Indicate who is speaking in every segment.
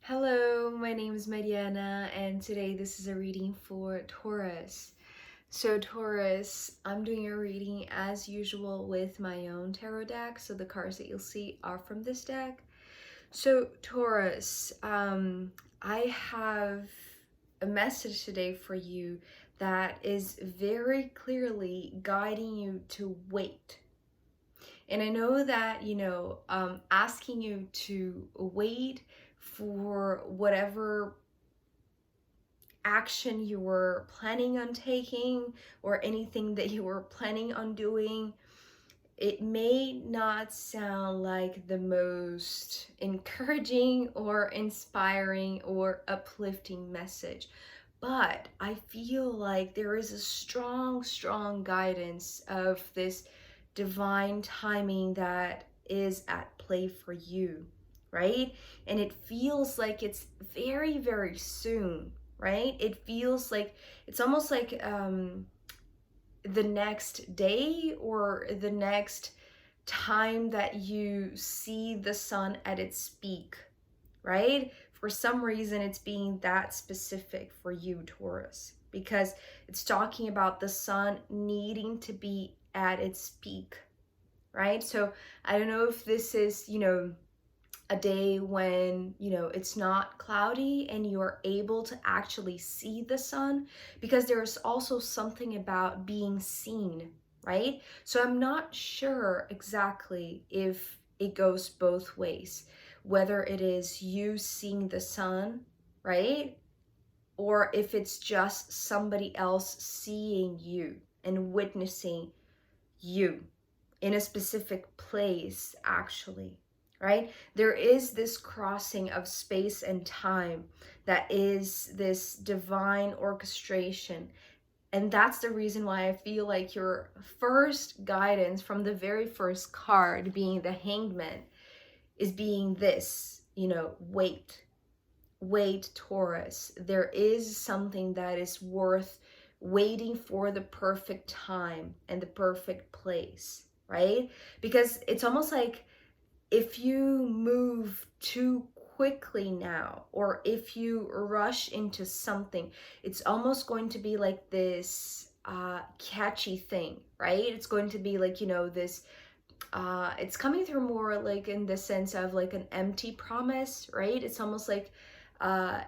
Speaker 1: Hello, my name is Mariana, and today this is a reading for Taurus. So Taurus, I'm doing a reading as usual with my own tarot deck, so the cards that you'll see are from this deck. So Taurus, I have a message today for you that is very clearly guiding you to wait. And I know that, asking you to wait for whatever action you were planning on taking or anything that you were planning on doing, it may not sound like the most encouraging or inspiring or uplifting message. But I feel like there is a strong guidance of this divine timing that is at play for you, right? And it feels like it's very soon, right? It feels like it's almost like the next day or the next time that you see the sun at its peak, right? For some reason, it's being that specific for you, Taurus, because it's talking about the sun needing to be at its peak, right? So I don't know if this is, a day when, it's not cloudy and you're able to actually see the sun, because there's also something about being seen, right? So I'm not sure exactly if it goes both ways, whether it is you seeing the sun, right? Or if it's just somebody else seeing you and witnessing you in a specific place, actually, right? There is this crossing of space and time that is this divine orchestration. And that's the reason why I feel like your first guidance from the very first card, being the Hangman, is being this, wait, Taurus. There is something that is worth waiting for, the perfect time and the perfect place, right? Because it's almost like if you move too quickly now, or if you rush into something, it's almost going to be like this catchy thing, right? It's going to be like, this it's coming through more like in the sense of like an empty promise, right? It's almost like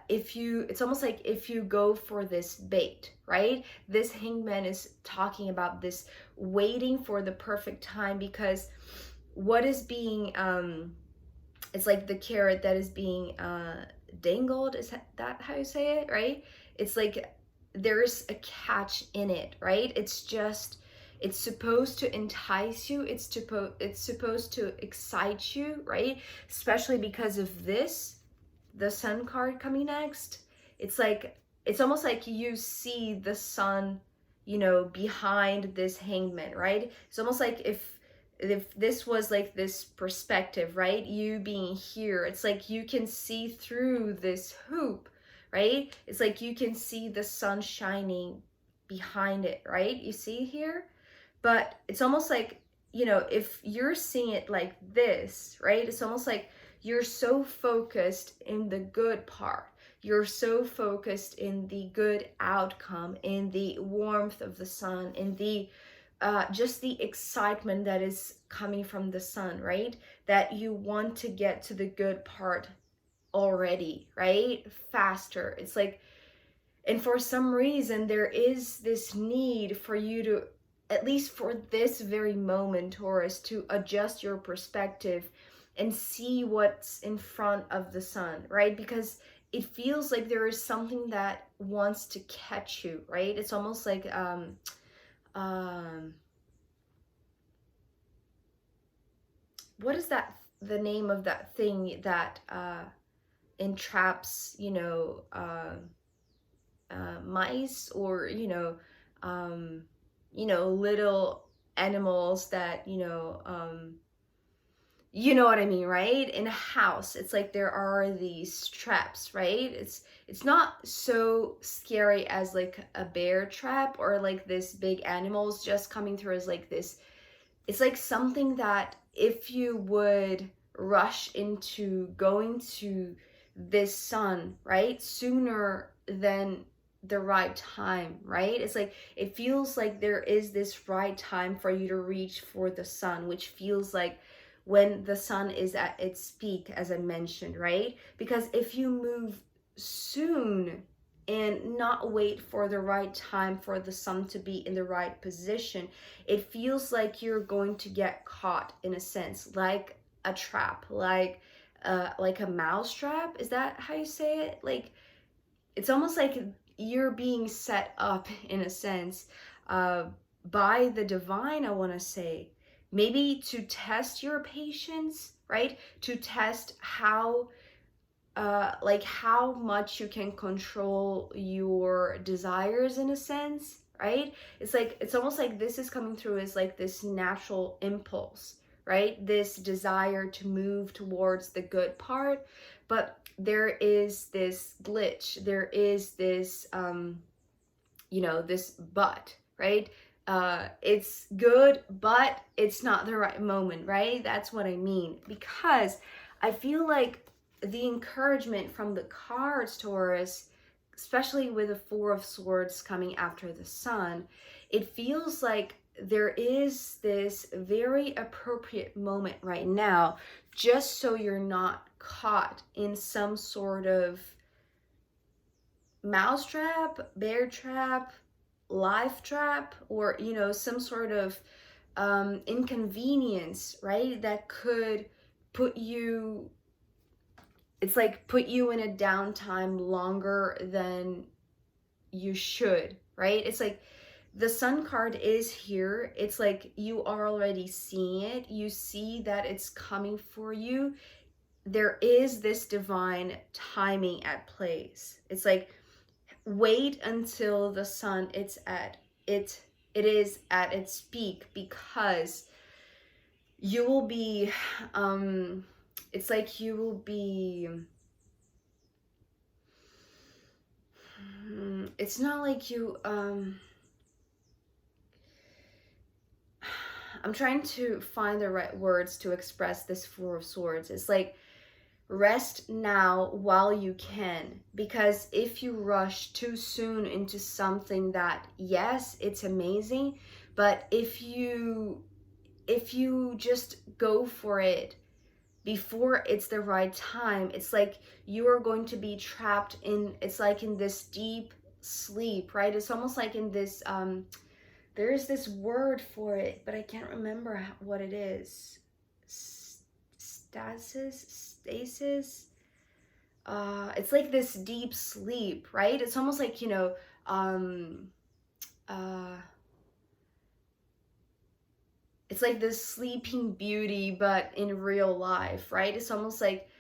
Speaker 1: it's almost like if you go for this bait, right? This Hangman is talking about this waiting for the perfect time, because what is being it's like the carrot that is being dangled, is that how you say it, right? It's like there's a catch in it, right? It's supposed to entice you, it's supposed to excite you, right? Especially because of this, the sun card coming next. It's almost like you see the sun, behind this Hangman, right? It's almost like if this was like this perspective, right? You being here, it's like you can see through this hoop, right? It's like you can see the sun shining behind it, right? You see here? But it's almost like, if you're seeing it like this, right? It's almost like you're so focused in the good part. You're so focused in the good outcome, in the warmth of the sun, in the just the excitement that is coming from the sun, right? That you want to get to the good part already, right? Faster. It's like, and for some reason, there is this need for you to, at least for this very moment, Taurus, to adjust your perspective and see what's in front of the sun, right? Because it feels like there is something that wants to catch you, right? It's almost like what is that, the name of that thing that entraps, mice, or little animals that, you know what I mean, right? In a house, it's like there are these traps, right? It's not so scary as like a bear trap, or like this big animals just coming through as like this. It's like something that if you would rush into going to this sun, right? Sooner than the right time, right? It's like it feels like there is this right time for you to reach for the sun, which feels like when the sun is at its peak, as I mentioned, right? Because if you move soon and not wait for the right time for the sun to be in the right position, it feels like you're going to get caught in a sense, like a trap, like a mouse trap. Is that how you say it? Like it's almost like you're being set up in a sense uh, by the divine, I want to say, maybe to test your patience, right? To test how like how much you can control your desires in a sense, right? It's like it's almost like this is coming through as like this natural impulse, right? This desire to move towards the good part, but there is this glitch, there is this this but, right? It's good, but it's not the right moment, right? That's what I mean. Because I feel like the encouragement from the cards, Taurus, especially with the Four of Swords coming after the Sun, it feels like there is this very appropriate moment right now, just so you're not caught in some sort of mousetrap, bear trap, life trap, or some sort of inconvenience, right? That could put you, it's like put you in a downtime longer than you should, right? It's like the Sun card is here. It's like you are already seeing it. You see that it's coming for you. There is this divine timing at place. It's like wait until the sun it is at its peak, because you will be it's like you will be it's not like you I'm trying to find the right words to express this Four of Swords. It's like rest now while you can, because if you rush too soon into something that, yes, it's amazing, but if you just go for it before it's the right time, it's like you are going to be trapped in, it's like in this deep sleep, right? It's almost like in this there is this word for it, but I can't remember what it is. Stasis. It's like this deep sleep, right? It's almost like it's like this sleeping beauty, but in real life, right? It's almost like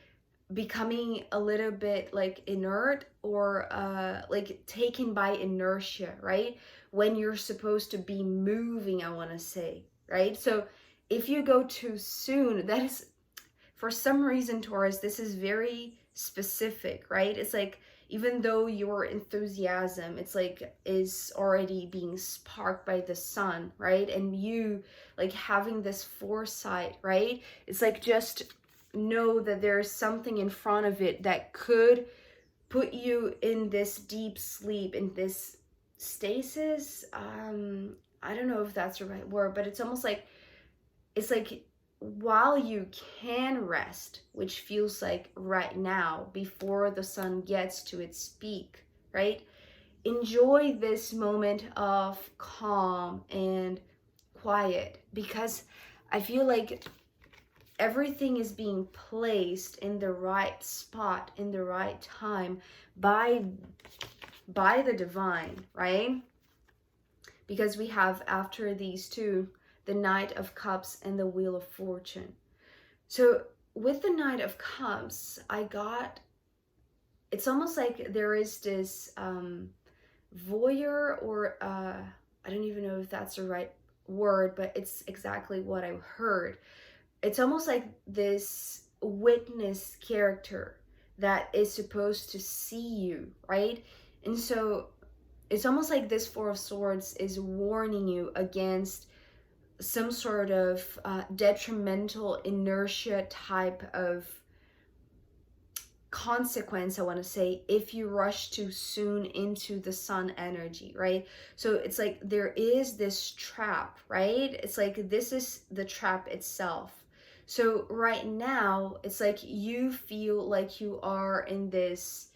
Speaker 1: becoming a little bit like inert, or like taken by inertia, right? When you're supposed to be moving, I want to say, right? So if you go too soon, that is, for some reason, Taurus, this is very specific, right? It's like even though your enthusiasm, it's like is already being sparked by the sun, right? And you like having this foresight, right? It's like just know that there's something in front of it that could put you in this deep sleep, in this stasis. I don't know if that's the right word, but it's almost like it's like while you can rest, which feels like right now before the sun gets to its peak, right? Enjoy this moment of calm and quiet, because I feel like everything is being placed in the right spot, in the right time by the divine, right? Because we have, after these two, the Knight of Cups and the Wheel of Fortune. So with the Knight of Cups, I got, it's almost like there is this voyeur, or I don't even know if that's the right word, but it's exactly what I heard. It's almost like this witness character that is supposed to see you, right? And so it's almost like this Four of Swords is warning you against some sort of detrimental inertia type of consequence, I want to say, if you rush too soon into the sun energy, right? So it's like there is this trap, right? It's like this is the trap itself. So right now, it's like you feel like you are in this,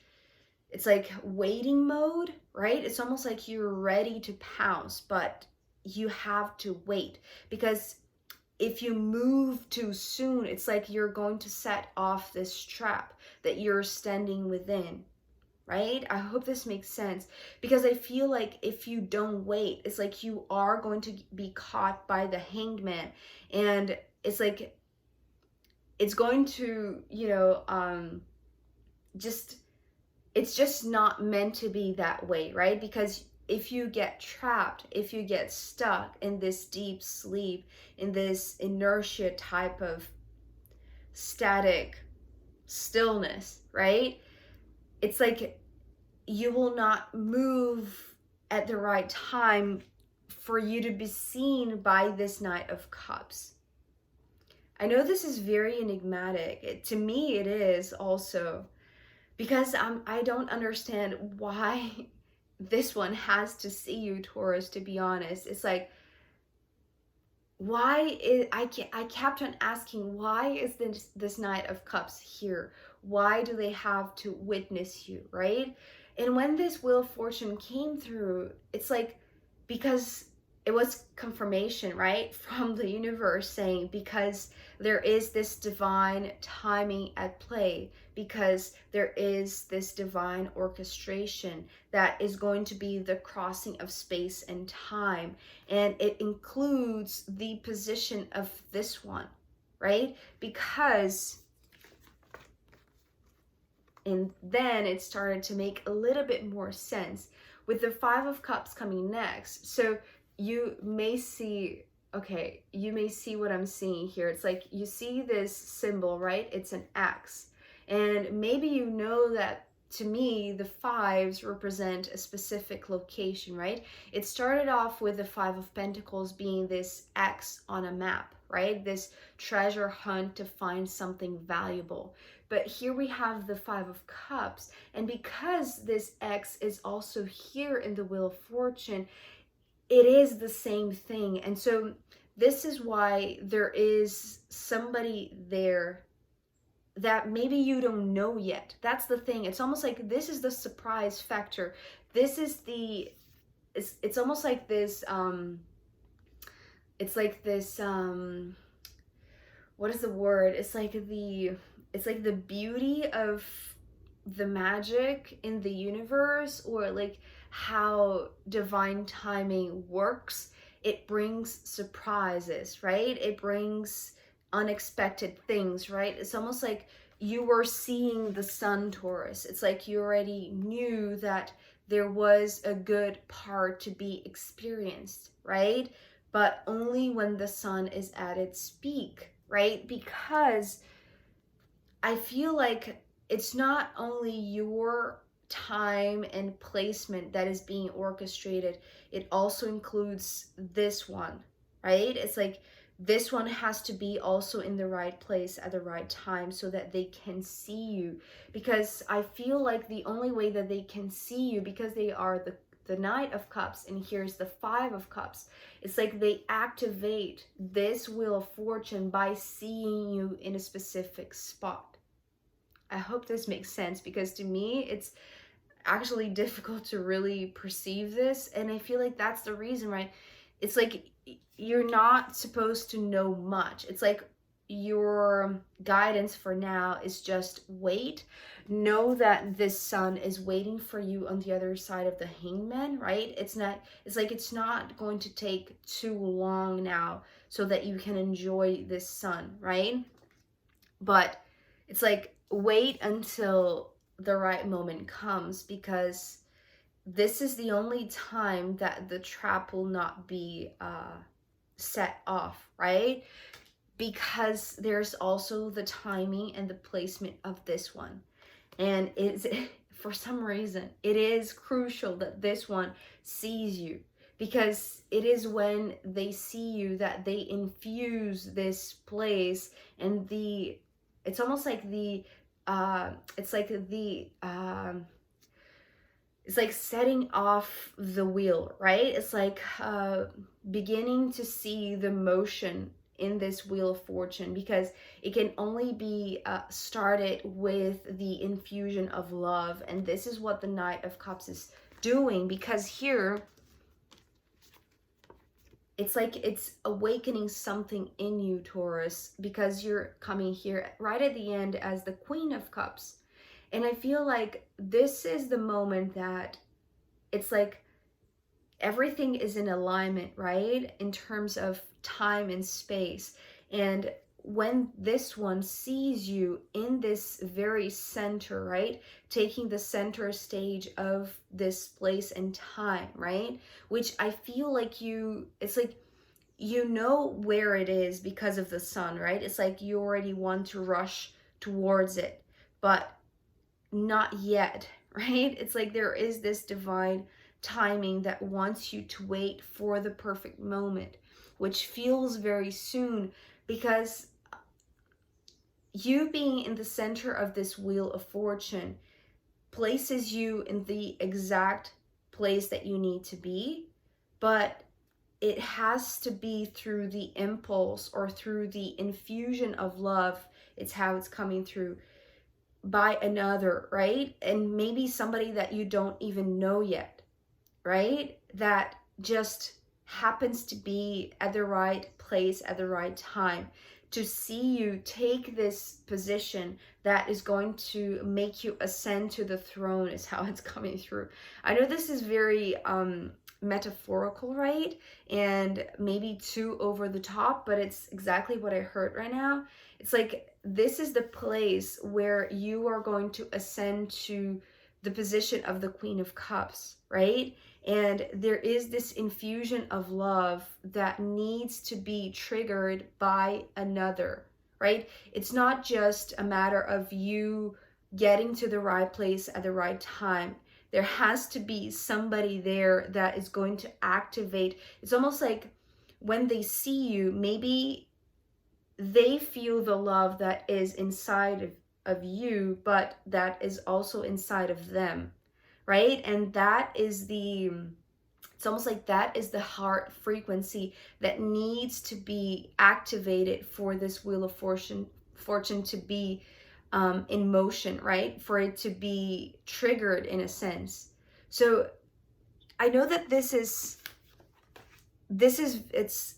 Speaker 1: it's like waiting mode, right? It's almost like you're ready to pounce, but you have to wait, because if you move too soon, it's like you're going to set off this trap that you're standing within, right? I hope this makes sense, because I feel like if you don't wait, it's like you are going to be caught by the hanged man, and it's like it's going to, just, it's just not meant to be that way, right? Because if you get trapped, if you get stuck in this deep sleep, in this inertia type of static stillness, right? It's like you will not move at the right time for you to be seen by this Knight of Cups. I know this is very enigmatic. To me, it is also, because I don't understand why this one has to see you, Taurus, to be honest. It's like, why is, I kept on asking, why is this Knight of Cups here? Why do they have to witness you, right? And when this Wheel of Fortune came through, it's like, because it was confirmation, right, from the universe saying, because there is this divine timing at play, because there is this divine orchestration that is going to be the crossing of space and time, and it includes the position of this one, right? Because, and then it started to make a little bit more sense with the Five of Cups coming next. So you may see, okay, you may see what I'm seeing here. It's like you see this symbol, right? It's an X. And maybe you know that, to me, the fives represent a specific location, right? It started off with the Five of Pentacles being this X on a map, right? This treasure hunt to find something valuable. But here we have the Five of Cups. And because this X is also here in the Wheel of Fortune, it is the same thing. And so this is why there is somebody there that maybe you don't know yet. That's the thing. It's almost like this is the surprise factor. This is the, it's almost like this, it's like this, what is the word? It's like the beauty of the magic in the universe, or like how divine timing works. It brings surprises, right? It brings unexpected things, right? It's almost like you were seeing the sun, Taurus. It's like you already knew that there was a good part to be experienced, right? But only when the sun is at its peak, right? Because I feel like it's not only your time and placement that is being orchestrated, it also includes this one, right? It's like this one has to be also in the right place at the right time so that they can see you. Because I feel like the only way that they can see you, because they are the Knight of Cups and here's the Five of Cups, it's like they activate this Wheel of Fortune by seeing you in a specific spot. I hope this makes sense, because to me it's actually difficult to really perceive this, and I feel like that's the reason, right? It's like you're not supposed to know much. It's like your guidance for now is just wait. Know that this sun is waiting for you on the other side of the hangman, right? It's like it's not going to take too long now so that you can enjoy this sun, right? But it's like wait until the right moment comes, because this is the only time that the trap will not be set off, right? Because there's also the timing and the placement of this one. And it's, for some reason, it is crucial that this one sees you, because it is when they see you that they infuse this place and it's almost like the it's like it's like setting off the wheel, right? It's like beginning to see the motion in this wheel of fortune, because it can only be started with the infusion of love. And this is what the Knight of Cups is doing, because here it's like it's awakening something in you, Taurus, because you're coming here right at the end as the Queen of Cups. And I feel like this is the moment that it's like everything is in alignment, right? In terms of time and space. And when this one sees you in this very center, right? Taking the center stage of this place and time, right? Which I feel like it's like, you know where it is because of the sun, right? It's like you already want to rush towards it, but not yet, right? It's like there is this divine timing that wants you to wait for the perfect moment, which feels very soon, because you being in the center of this wheel of fortune places you in the exact place that you need to be, but it has to be through the impulse or through the infusion of love. It's how it's coming through by another, right? And maybe somebody that you don't even know yet, right? That just happens to be at the right place at the right time to see you take this position that is going to make you ascend to the throne, is how it's coming through. I know this is very metaphorical, right? And maybe too over the top, but it's exactly what I heard right now. It's like this is the place where you are going to ascend to the position of the Queen of Cups, right? And there is this infusion of love that needs to be triggered by another, right? It's not just a matter of you getting to the right place at the right time. There has to be somebody there that is going to activate. It's almost like when they see you, maybe they feel the love that is inside of you, but that is also inside of them, right? And that is it's almost like that is the heart frequency that needs to be activated for this wheel of fortune to be in motion, right? For it to be triggered in a sense. So I know that it's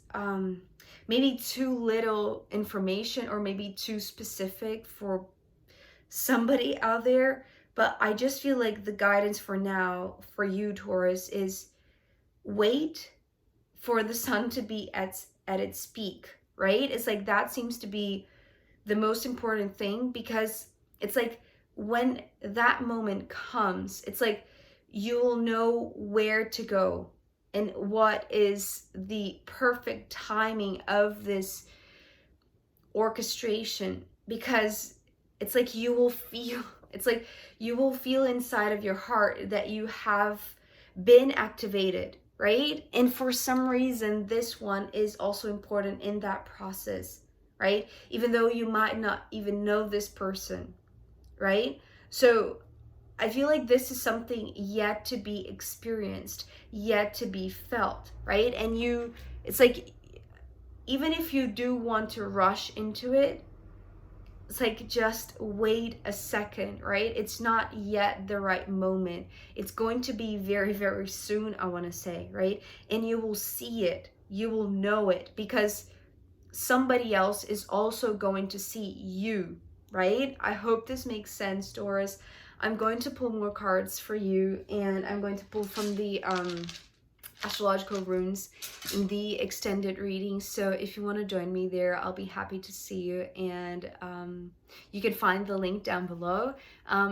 Speaker 1: maybe too little information or maybe too specific for somebody out there, but I just feel like the guidance for now for you, Taurus, is wait for the sun to be at its peak, right? It's like that seems to be the most important thing, because it's like when that moment comes, it's like you'll know where to go and what is the perfect timing of this orchestration, because it's like you will feel inside of your heart that you have been activated, right? And for some reason this one is also important in that process, right? Even though you might not even know this person, right? So I feel like this is something yet to be experienced, yet to be felt, right? And it's like, even if you do want to rush into it, it's like, just wait a second, right? It's not yet the right moment. It's going to be very, very soon, I want to say, right? And you will see it, you will know it, because somebody else is also going to see you, right? I hope this makes sense, Taurus. I'm going to pull more cards for you, and I'm going to pull from the astrological runes in the extended reading. So if you want to join me there, I'll be happy to see you, and you can find the link down below.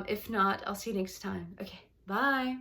Speaker 1: If not, I'll see you next time. Okay, bye.